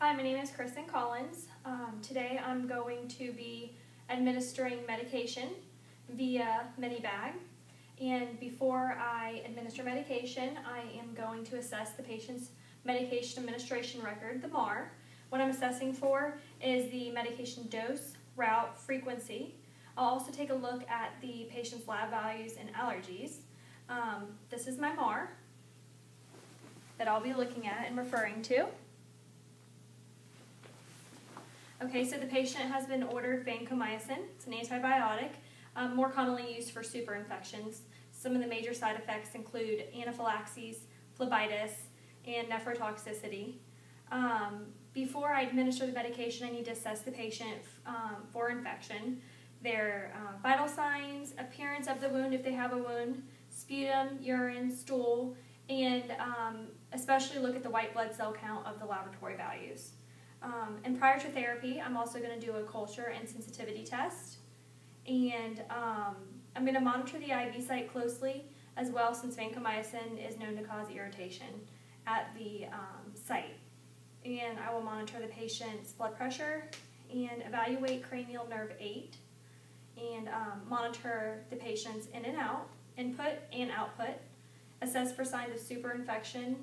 Hi, my name is Kristen Collins. Today I'm going to be administering medication via Minibag. And before I administer medication, I am going to assess the patient's medication administration record, the MAR. What I'm assessing for is the medication dose, route, frequency. I'll also take a look at the patient's lab values and allergies. This is my MAR that I'll be looking at and referring to. Okay, so the patient has been ordered vancomycin. It's an antibiotic, more commonly used for super infections. Some of the major side effects include anaphylaxis, phlebitis, and nephrotoxicity. Before I administer the medication, I need to assess the patient for infection, their vital signs, appearance of the wound if they have a wound, sputum, urine, stool, and especially look at the white blood cell count of the laboratory values. And prior to therapy, I'm also going to do a culture and sensitivity test. And I'm going to monitor the IV site closely as well, since vancomycin is known to cause irritation at the site. And I will monitor the patient's blood pressure and evaluate cranial nerve 8 and monitor the patient's in and out, input and output, assess for signs of super infection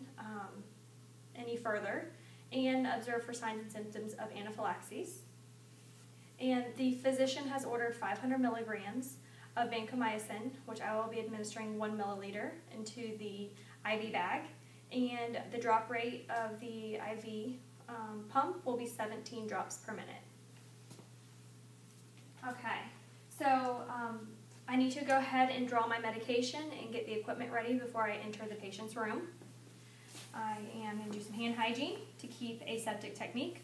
any further, and observe for signs and symptoms of anaphylaxis. And the physician has ordered 500 milligrams of vancomycin, which I will be administering 1 milliliter into the IV bag, and the drop rate of the IV pump will be 17 drops per minute. Okay, so I need to go ahead and draw my medication and get the equipment ready before I enter the patient's room. I am going to do some hand hygiene to keep aseptic technique.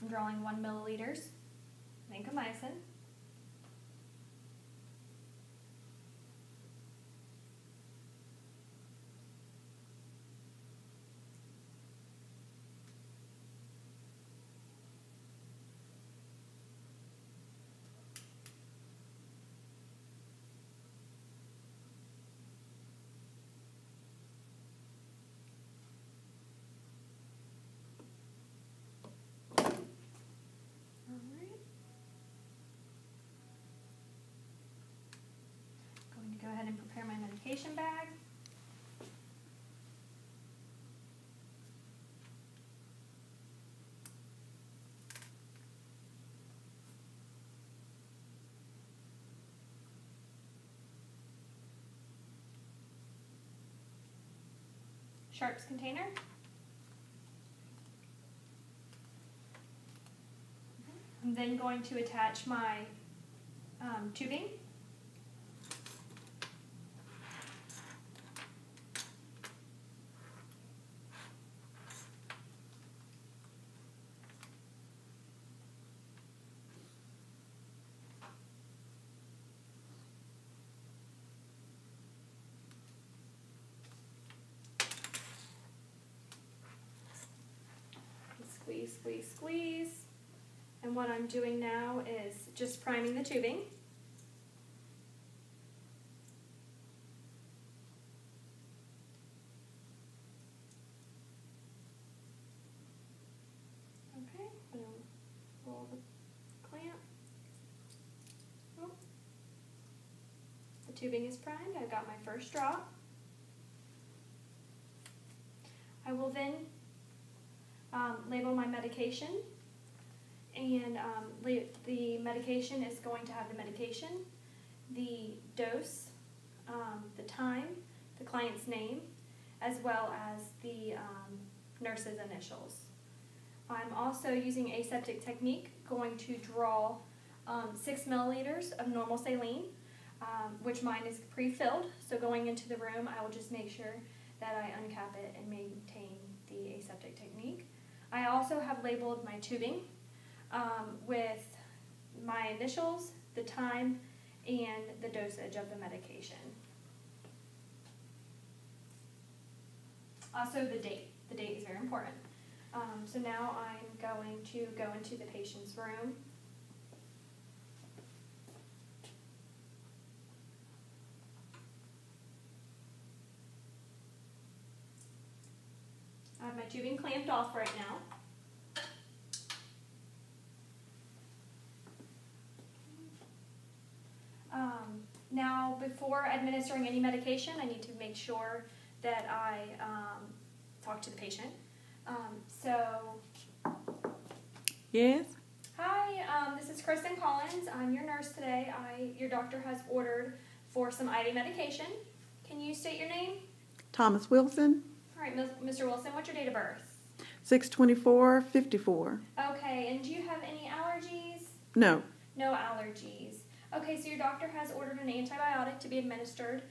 I'm drawing 1 milliliter vancomycin. Go ahead and prepare my medication bag. Sharps container. I'm then going to attach my tubing. Squeeze, squeeze, squeeze. And what I'm doing now is just priming the tubing. Okay, I'm going to roll the clamp. Oh. The tubing is primed. I've got my first drop. I will then label my medication, and the medication is going to have the medication, the dose, the time, the client's name, as well as the nurse's initials. I'm also using aseptic technique, going to draw 6 milliliters of normal saline, which mine is pre-filled, so going into the room I will just make sure that I uncap it and maintain the aseptic technique. I also have labeled my tubing with my initials, the time, and the dosage of the medication. Also the date. The date is very important. So now I'm going to go into the patient's room. my tubing clamped off right now. Now, before administering any medication, I need to make sure that I talk to the patient. Yes? Hi, this is Kristen Collins. I'm your nurse today. Your doctor has ordered for some IV medication. Can you state your name? Thomas Wilson, All right, Mr. Wilson, what's your date of birth? 6/24/54. Okay, and do you have any allergies? No. No allergies. Okay, so your doctor has ordered an antibiotic to be administered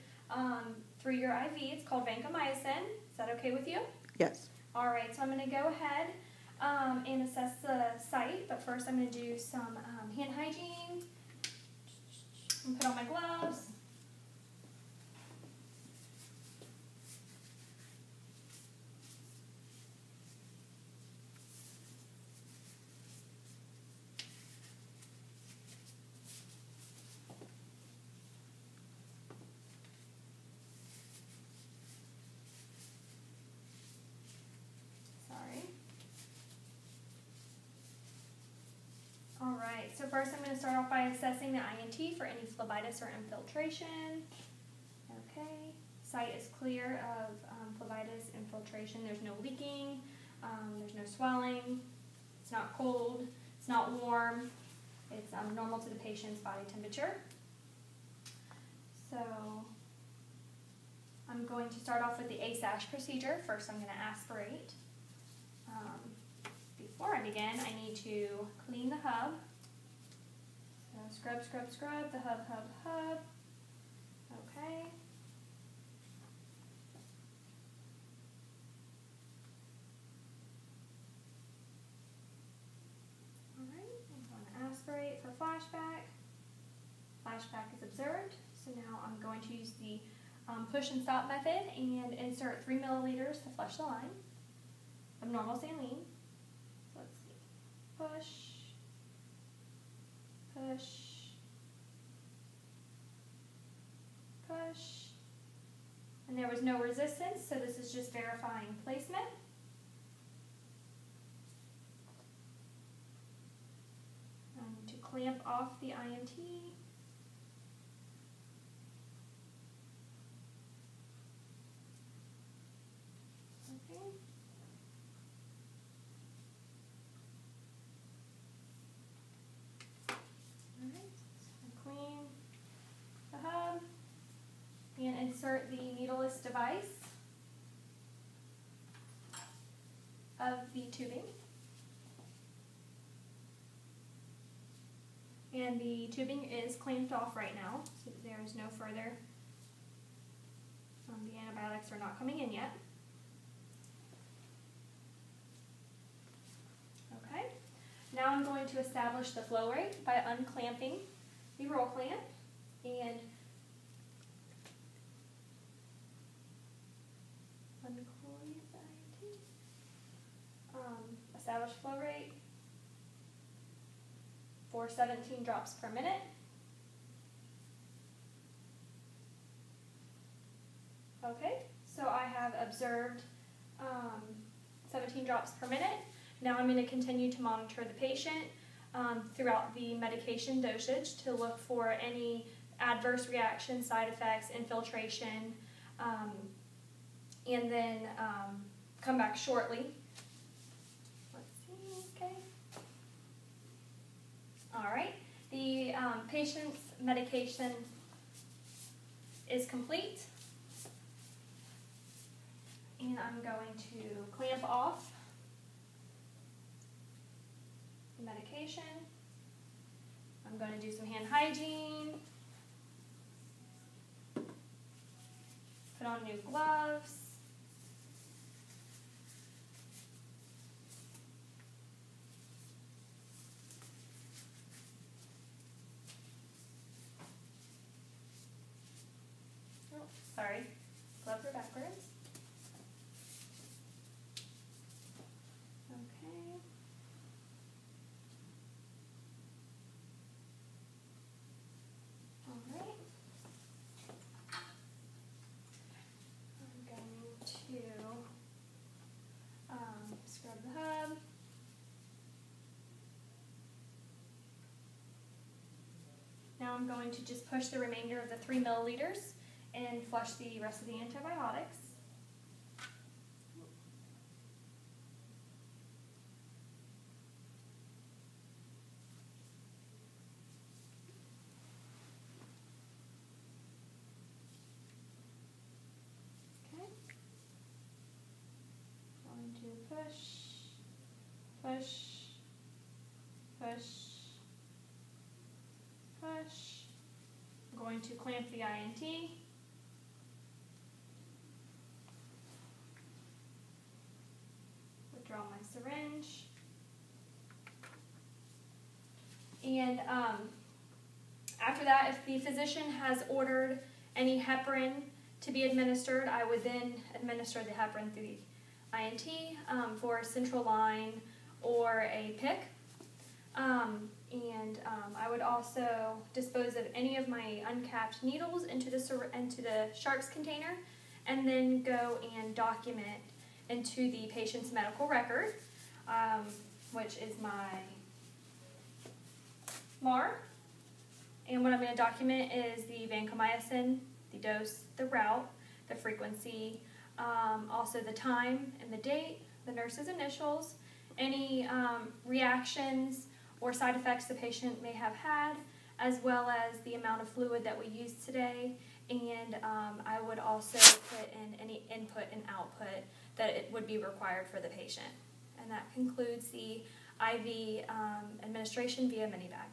through your IV. It's called vancomycin. Is that okay with you? Yes. All right, so I'm going to go ahead and assess the site, but first I'm going to do some hand hygiene. I'm put on my gloves. Alright, so first I'm going to start off by assessing the INT for any phlebitis or infiltration. Okay, site is clear of phlebitis, infiltration. There's no leaking, there's no swelling, it's not cold, it's not warm, it's normal to the patient's body temperature. So I'm going to start off with the AH1 procedure. First I'm going to aspirate. Before I begin, I need to clean the hub. So scrub, scrub, scrub the hub, hub, hub. Okay. Alright, I'm going to aspirate for flashback. Flashback is observed. So now I'm going to use the push and stop method and insert 3 milliliters to flush the line of normal saline. Let's see. Push, push, push. And there was no resistance, so this is just verifying placement. I need to clamp off the INT. Okay. Clean the hub and insert the needleless device of the tubing. And the tubing is clamped off right now, so there is no further, the antibiotics are not coming in yet. Okay. Now I'm going to establish the flow rate by unclamping the roll clamp and establish flow rate for 17 drops per minute. Okay, so I have observed 17 drops per minute. Now I'm going to continue to monitor the patient throughout the medication dosage to look for any adverse reactions, side effects, infiltration, and then come back shortly. Let's see, okay. All right, the patient's medication is complete, and I'm going to clamp off the medication. I'm going to do some hand hygiene, put on new gloves. Oh, sorry, gloves are backwards. Okay. All right. I'm going to I'm going to just push the remainder of the 3 milliliters and flush the rest of the antibiotics. Okay. Going to push, push, push, push. I'm going to clamp the INT. Withdraw my syringe. And after that, if the physician has ordered any heparin to be administered, I would then administer the heparin through the INT for a central line or a PIC. I would also dispose of any of my uncapped needles into the sharps container, and then go and document into the patient's medical record, which is my MAR. And what I'm going to document is the vancomycin, the dose, the route, the frequency, also the time and the date, the nurse's initials, any reactions or side effects the patient may have had, as well as the amount of fluid that we used today. And I would also put in any input and output that it would be required for the patient. And that concludes the IV administration via Minibag.